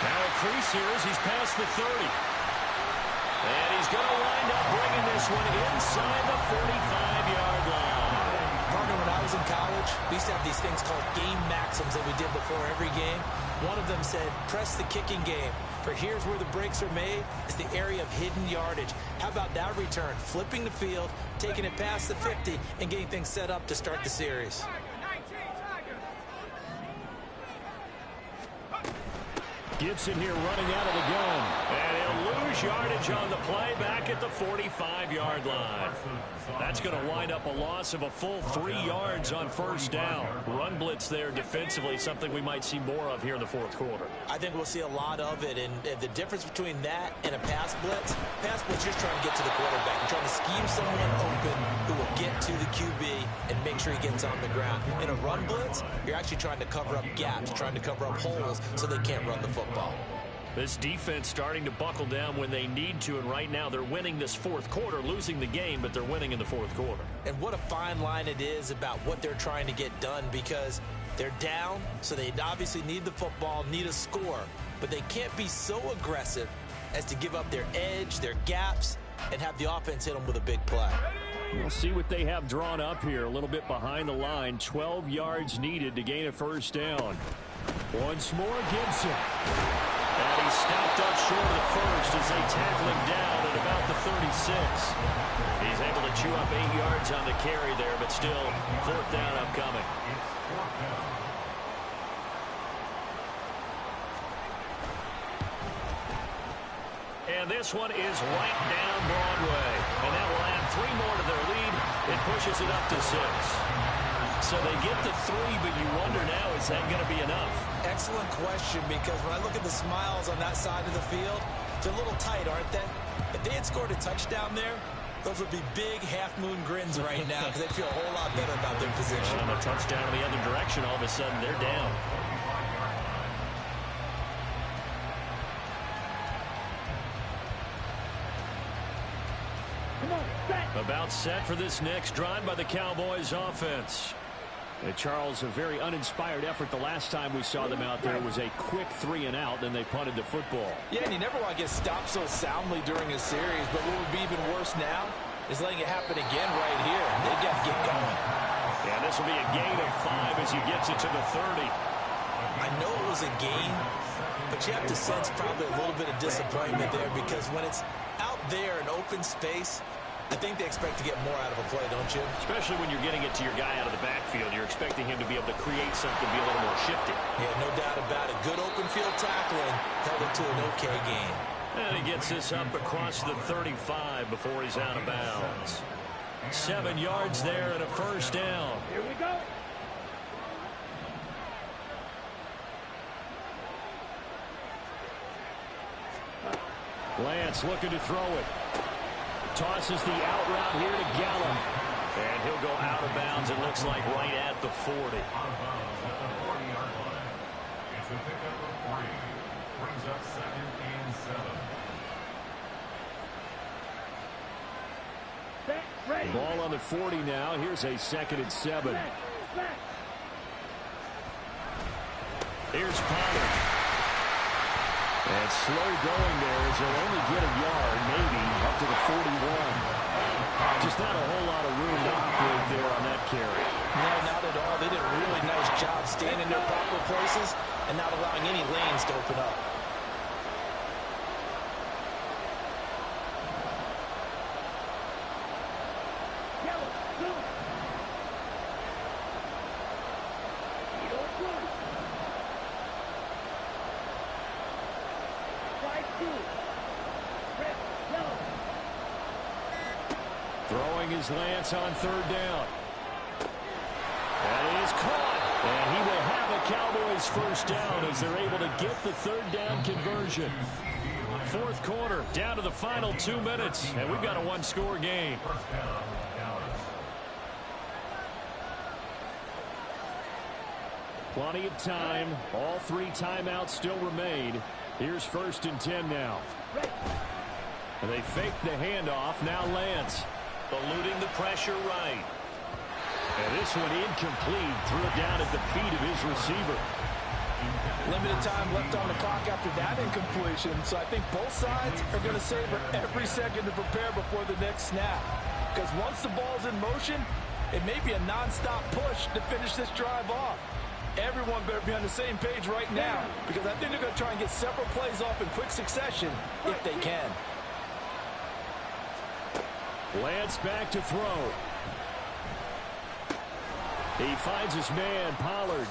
Now a crease here as he's past the 30. And he's going to wind up bringing this one inside the 45-yard line. Partner, when I was in college, we used to have these things called game maxims that we did before every game. One of them said, press the kicking game. For here's where the breaks are made. It's the area of hidden yardage. How about that return? Flipping the field, taking it past the 50, and getting things set up to start the series. Gibson here running out of the gun. And he'll lose yardage on the play back at the 45-yard line. That's going to wind up a loss of a full 3 yards on first down. Run blitz there defensively, something we might see more of here in the fourth quarter. I think we'll see a lot of it, and the difference between that and a pass blitz, you're just trying to get to the quarterback. You're trying to scheme someone open who will get to the QB and make sure he gets on the ground. In a run blitz, you're actually trying to cover up gaps, trying to cover up holes so they can't run the football. This defense starting to buckle down when they need to, and right now they're winning this fourth quarter, losing the game, but they're winning in the fourth quarter. And what a fine line it is about what they're trying to get done, because they're down, so they obviously need the football, need a score, but they can't be so aggressive as to give up their edge, their gaps, and have the offense hit them with a big play. We'll see what they have drawn up here, a little bit behind the line. 12 yards needed to gain a first down. Once more, Gibson. And he's stopped up short of the first as they tackle him down at about the 36. He's able to chew up 8 yards on the carry there, but still, fourth down upcoming. And this one is right down Broadway. And that will add 3 more to their lead. It pushes it up to 6. So they get the 3, but you wonder now, is that going to be enough? Excellent question, because when I look at the smiles on that side of the field, they're a little tight, aren't they? If they had scored a touchdown there, those would be big half-moon grins right now because they feel a whole lot better about their position. And a touchdown in the other direction, all of a sudden they're down. About set for this next drive by the Cowboys offense. And Charles, a very uninspired effort the last time we saw them out there. It was a quick 3 and out, then they punted the football. Yeah, and you never want to get stopped so soundly during a series, but what would be even worse now is letting it happen again right here. They got to get going. Yeah, this will be a gain of 5 as he gets it to the 30. I know it was a gain, but you have to sense probably a little bit of disappointment there, because when it's out there in open space, I think they expect to get more out of a play, don't you? Especially when you're getting it to your guy out of the backfield. You're expecting him to be able to create something, be a little more shifty. Yeah, no doubt about it. Good open field tackling held it to an okay game. And he gets this up across the 35 before he's out of bounds. 7 yards there and a first down. Here we go. Lance looking to throw it. Tosses the out route here to Gallup. And he'll go out of bounds, it looks like, right at the 40. Out of bounds at the 40-yard line. It's a pickup of 3. Brings up 2nd and 7. Ball on the 40 now. Here's a 2nd and 7. Here's Pollard. And slow going there as he'll only get a yard, maybe, up to the 41. Just not a whole lot of room to operate there on that carry. No, not at all. They did a really nice job staying in their proper places and not allowing any lanes to open up. Throwing his Lance on 3rd down. That is caught. And he will have a Cowboys 1st down as they're able to get the 3rd down conversion. 4th quarter, down to the final 2 minutes, and we've got a 1-score game. Plenty of time. All 3 timeouts still remain. Here's 1st and 10 now. And they fake the handoff. Now Lance. Eluding the pressure right. And this one incomplete. Threw it down at the feet of his receiver. Limited time left on the clock after that incompletion, so I think both sides are going to savor every second to prepare before the next snap. Because once the ball's in motion, it may be a non-stop push to finish this drive off. Everyone better be on the same page right now, because I think they're going to try and get several plays off in quick succession if they can. Lance back to throw. He finds his man, Pollard.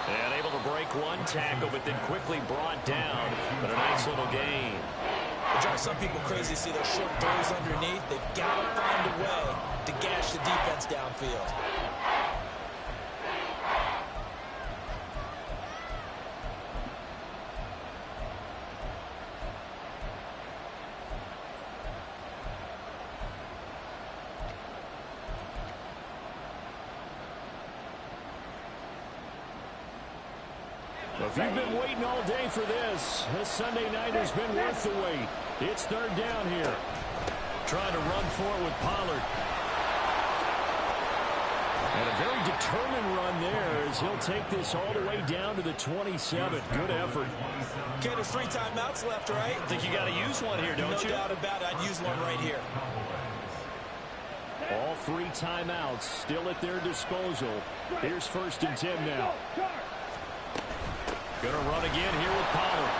And able to break one tackle, but then quickly brought down. But a nice little gain. It drives some people crazy to see those short throws underneath. They've got to find a way to gash the defense downfield. If you've been waiting all day for this Sunday night has been worth the wait. It's 3rd down here. Trying to run for it with Pollard. And a very determined run there as he'll take this all the way down to the 27. Good effort. Okay, there's 3 timeouts left, right? I think you got to use one here, don't you? No doubt about it. I'd use one right here. All 3 timeouts still at their disposal. Here's 1st and 10 now. Going to run again here with Pollard.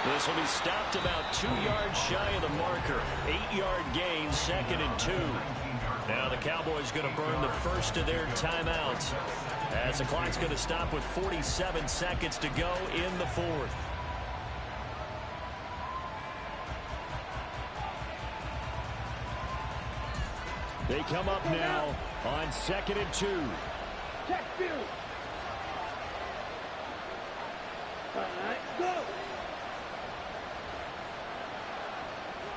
This will be stopped about 2 yards shy of the marker. 8-yard gain, 2nd and 2. Now the Cowboys going to burn the first of their timeouts as the clock's going to stop with 47 seconds to go in the 4th. They come up now on 2nd and 2. Check field. All right, go.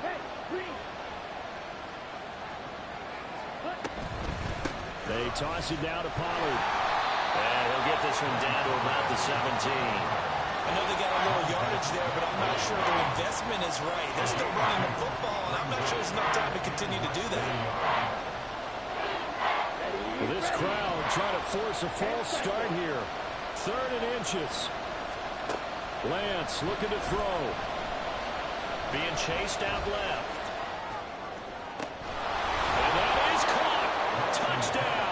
Hey, green. They toss it down to Pollard. And he'll get this one down to about the 17. I know they got a little yardage there, but I'm not sure their investment is right. They're still running the football, and I'm not sure there's enough time to continue to do that. This crowd trying to force a false start here. 3rd and inches. Lance looking to throw. Being chased out left. And that is caught. Touchdown.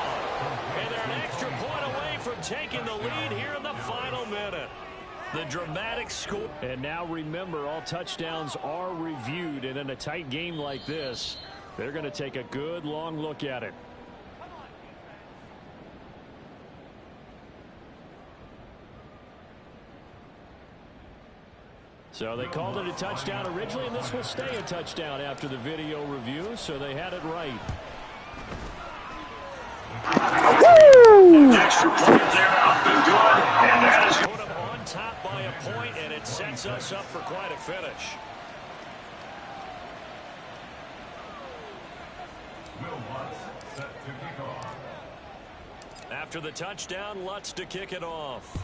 And they're an extra point away from taking the lead here in the final minute. The dramatic score. And now remember, all touchdowns are reviewed. And in a tight game like this, they're going to take a good long look at it. So they called it a touchdown originally, and this will stay a touchdown after the video review, so they had it right. Woo! Extra point there out the good, and that is put them on top by a point, and it sets us up for quite a finish. Will Lutz set to kick off. After the touchdown, Lutz to kick it off.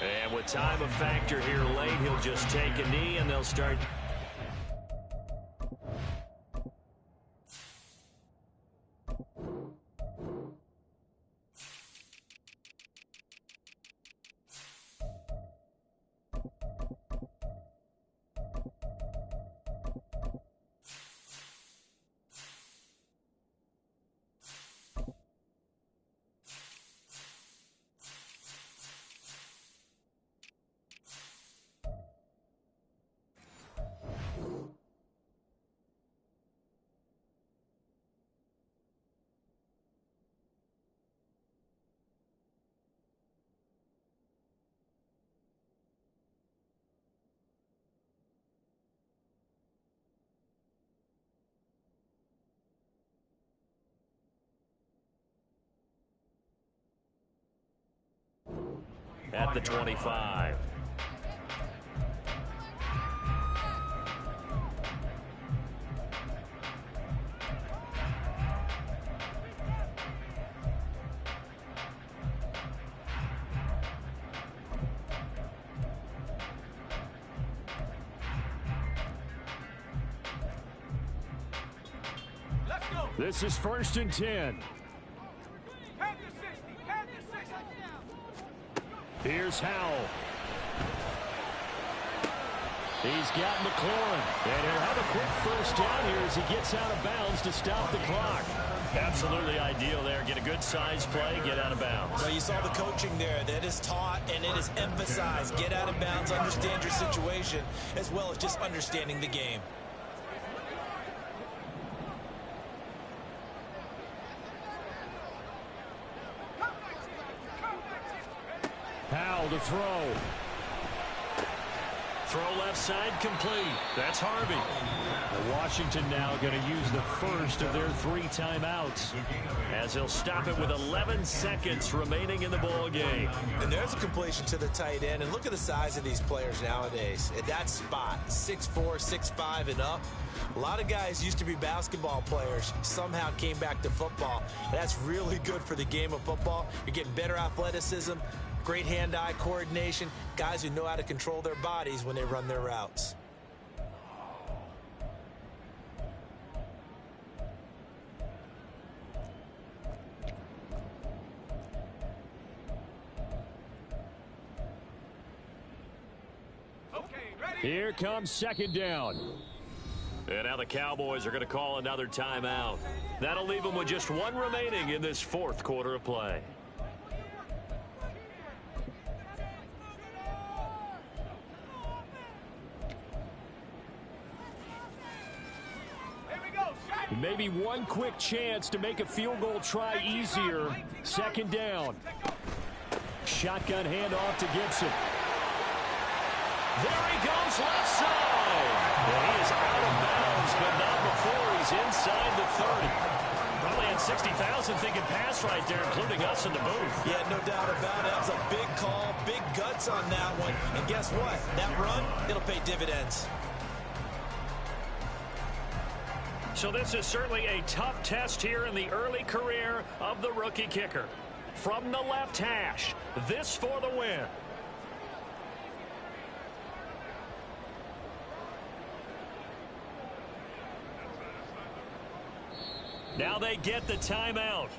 And with time a factor here late, he'll just take a knee and they'll start. At the 25. Let's go. This is 1st and 10. Head to 60. Head to 60. Here's Howell. He's got McLaurin. And he'll have a quick first down here as he gets out of bounds to stop the clock. Absolutely ideal there. Get a good size play, get out of bounds. Well, you saw the coaching there. That is taught and it is emphasized. Get out of bounds, understand your situation, as well as just understanding the game. Howell to throw. Throw left side complete. That's Harvey. Washington now going to use the first of their 3 timeouts, As he'll stop it with 11 seconds remaining in the ball game. And there's a completion to the tight end. And look at the size of these players nowadays. At that spot, 6'4", 6'5", and up. A lot of guys used to be basketball players, somehow came back to football. And that's really good for the game of football. You're getting better athleticism, great hand-eye coordination, guys who know how to control their bodies when they run their routes. Here comes 2nd down. And now the Cowboys are going to call another timeout. That'll leave them with just 1 remaining in this 4th quarter of play. Maybe one quick chance to make a field goal try easier. 2nd down. Shotgun handoff to Gibson. There he goes left side. And he is out of bounds, but not before he's inside the 30. Probably had 60,000 thinking pass right there, including us in the booth. Yeah, no doubt about it. That was a big call, big guts on that one. And guess what? That run, it'll pay dividends. So this is certainly a tough test here in the early career of the rookie kicker. From the left hash, this for the win. Now they get the timeout.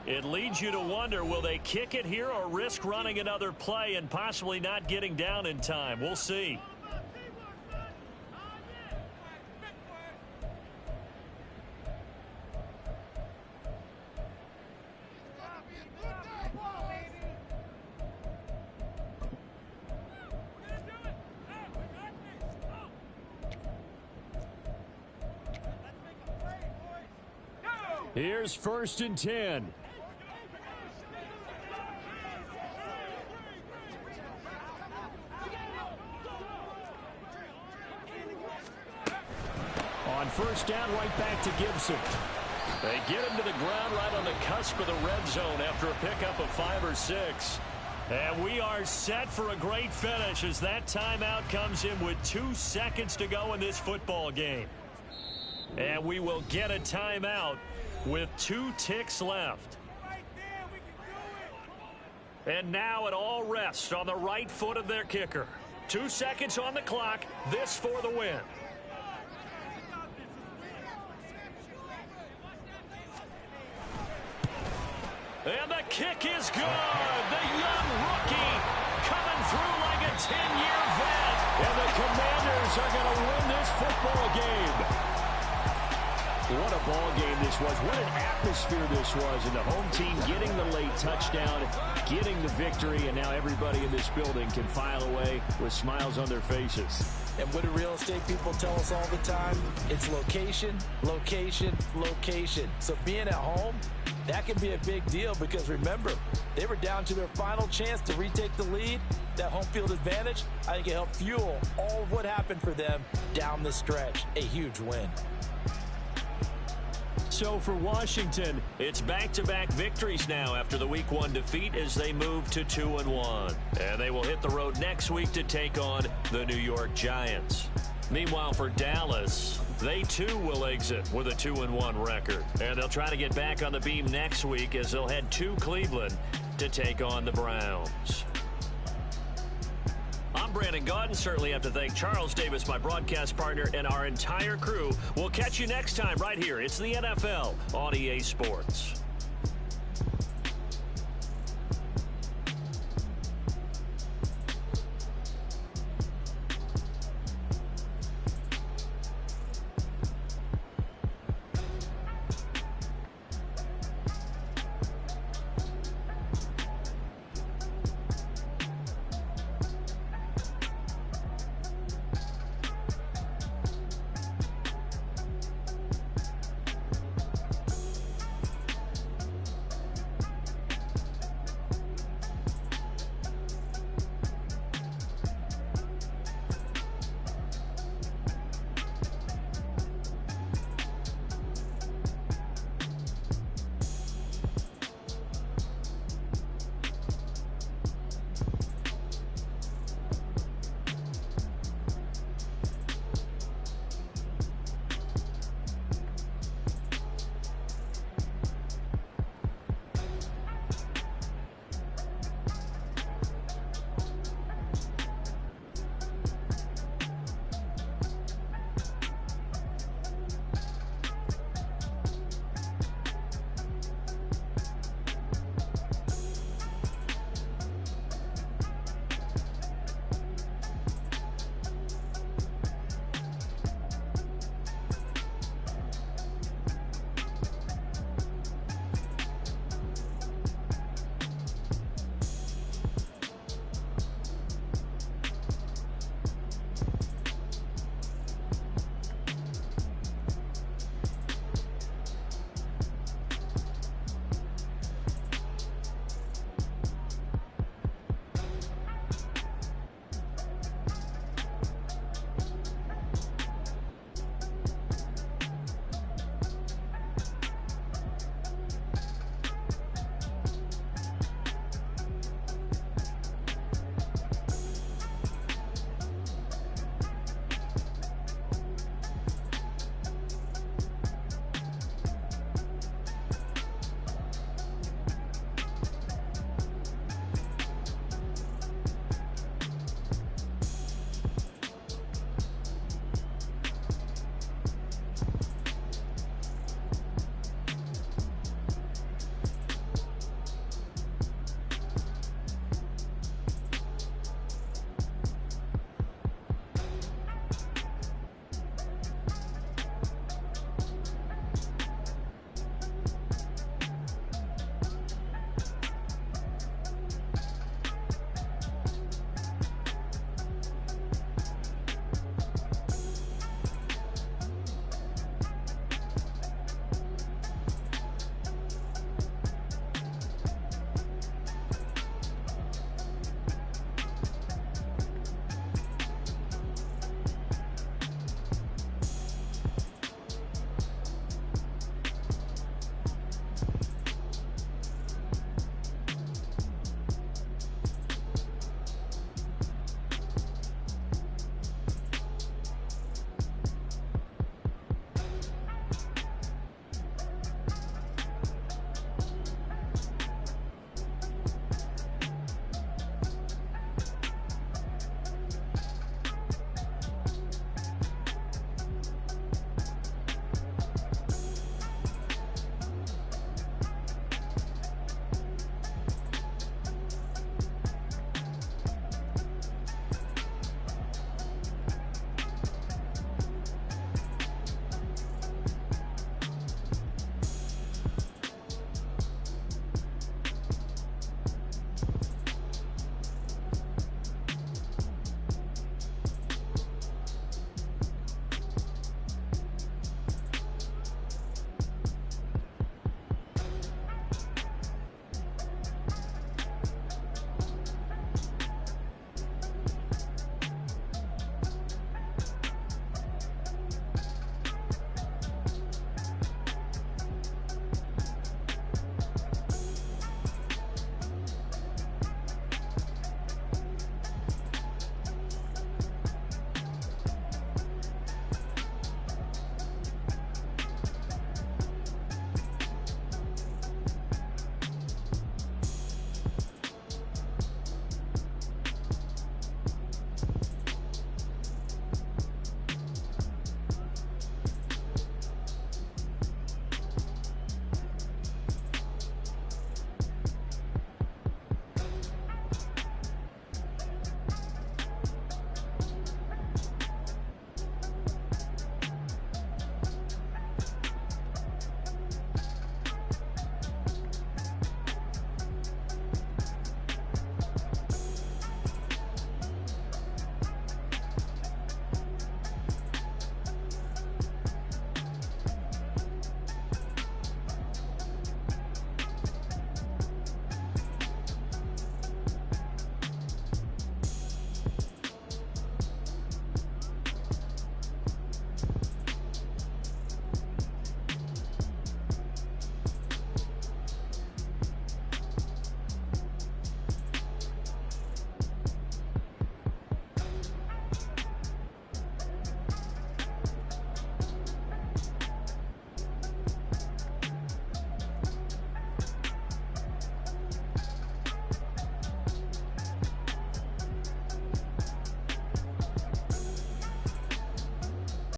It leads you to wonder, will they kick it here or risk running another play and possibly not getting down in time? We'll see. Here's 1st and 10. On 1st down, right back to Gibson. They get him to the ground right on the cusp of the red zone after a pickup of 5 or 6. And we are set for a great finish as that timeout comes in with 2 seconds to go in this football game. And we will get a timeout with 2 ticks left. And now it all rests on the right foot of their kicker. 2 seconds on the clock. This for the win. And the kick is good. The young rookie coming through like a 10-year vet. And the Commanders are going to win this football game. What a ball game this was. What an atmosphere this was. And the home team getting the late touchdown, getting the victory, and now everybody in this building can file away with smiles on their faces. And what do real estate people tell us all the time? It's location, location, location. So being at home, that can be a big deal because remember, they were down to their final chance to retake the lead. That home field advantage, I think it helped fuel all of what happened for them down the stretch. A huge win. So for Washington, it's back-to-back victories now after the Week 1 defeat as they move to 2-1. And they will hit the road next week to take on the New York Giants. Meanwhile, for Dallas, they too will exit with a 2-1 record. And they'll try to get back on the beam next week as they'll head to Cleveland to take on the Browns. I'm Brandon Gaudin. Certainly have to thank Charles Davis, my broadcast partner, and our entire crew. We'll catch you next time right here. It's the NFL on EA Sports.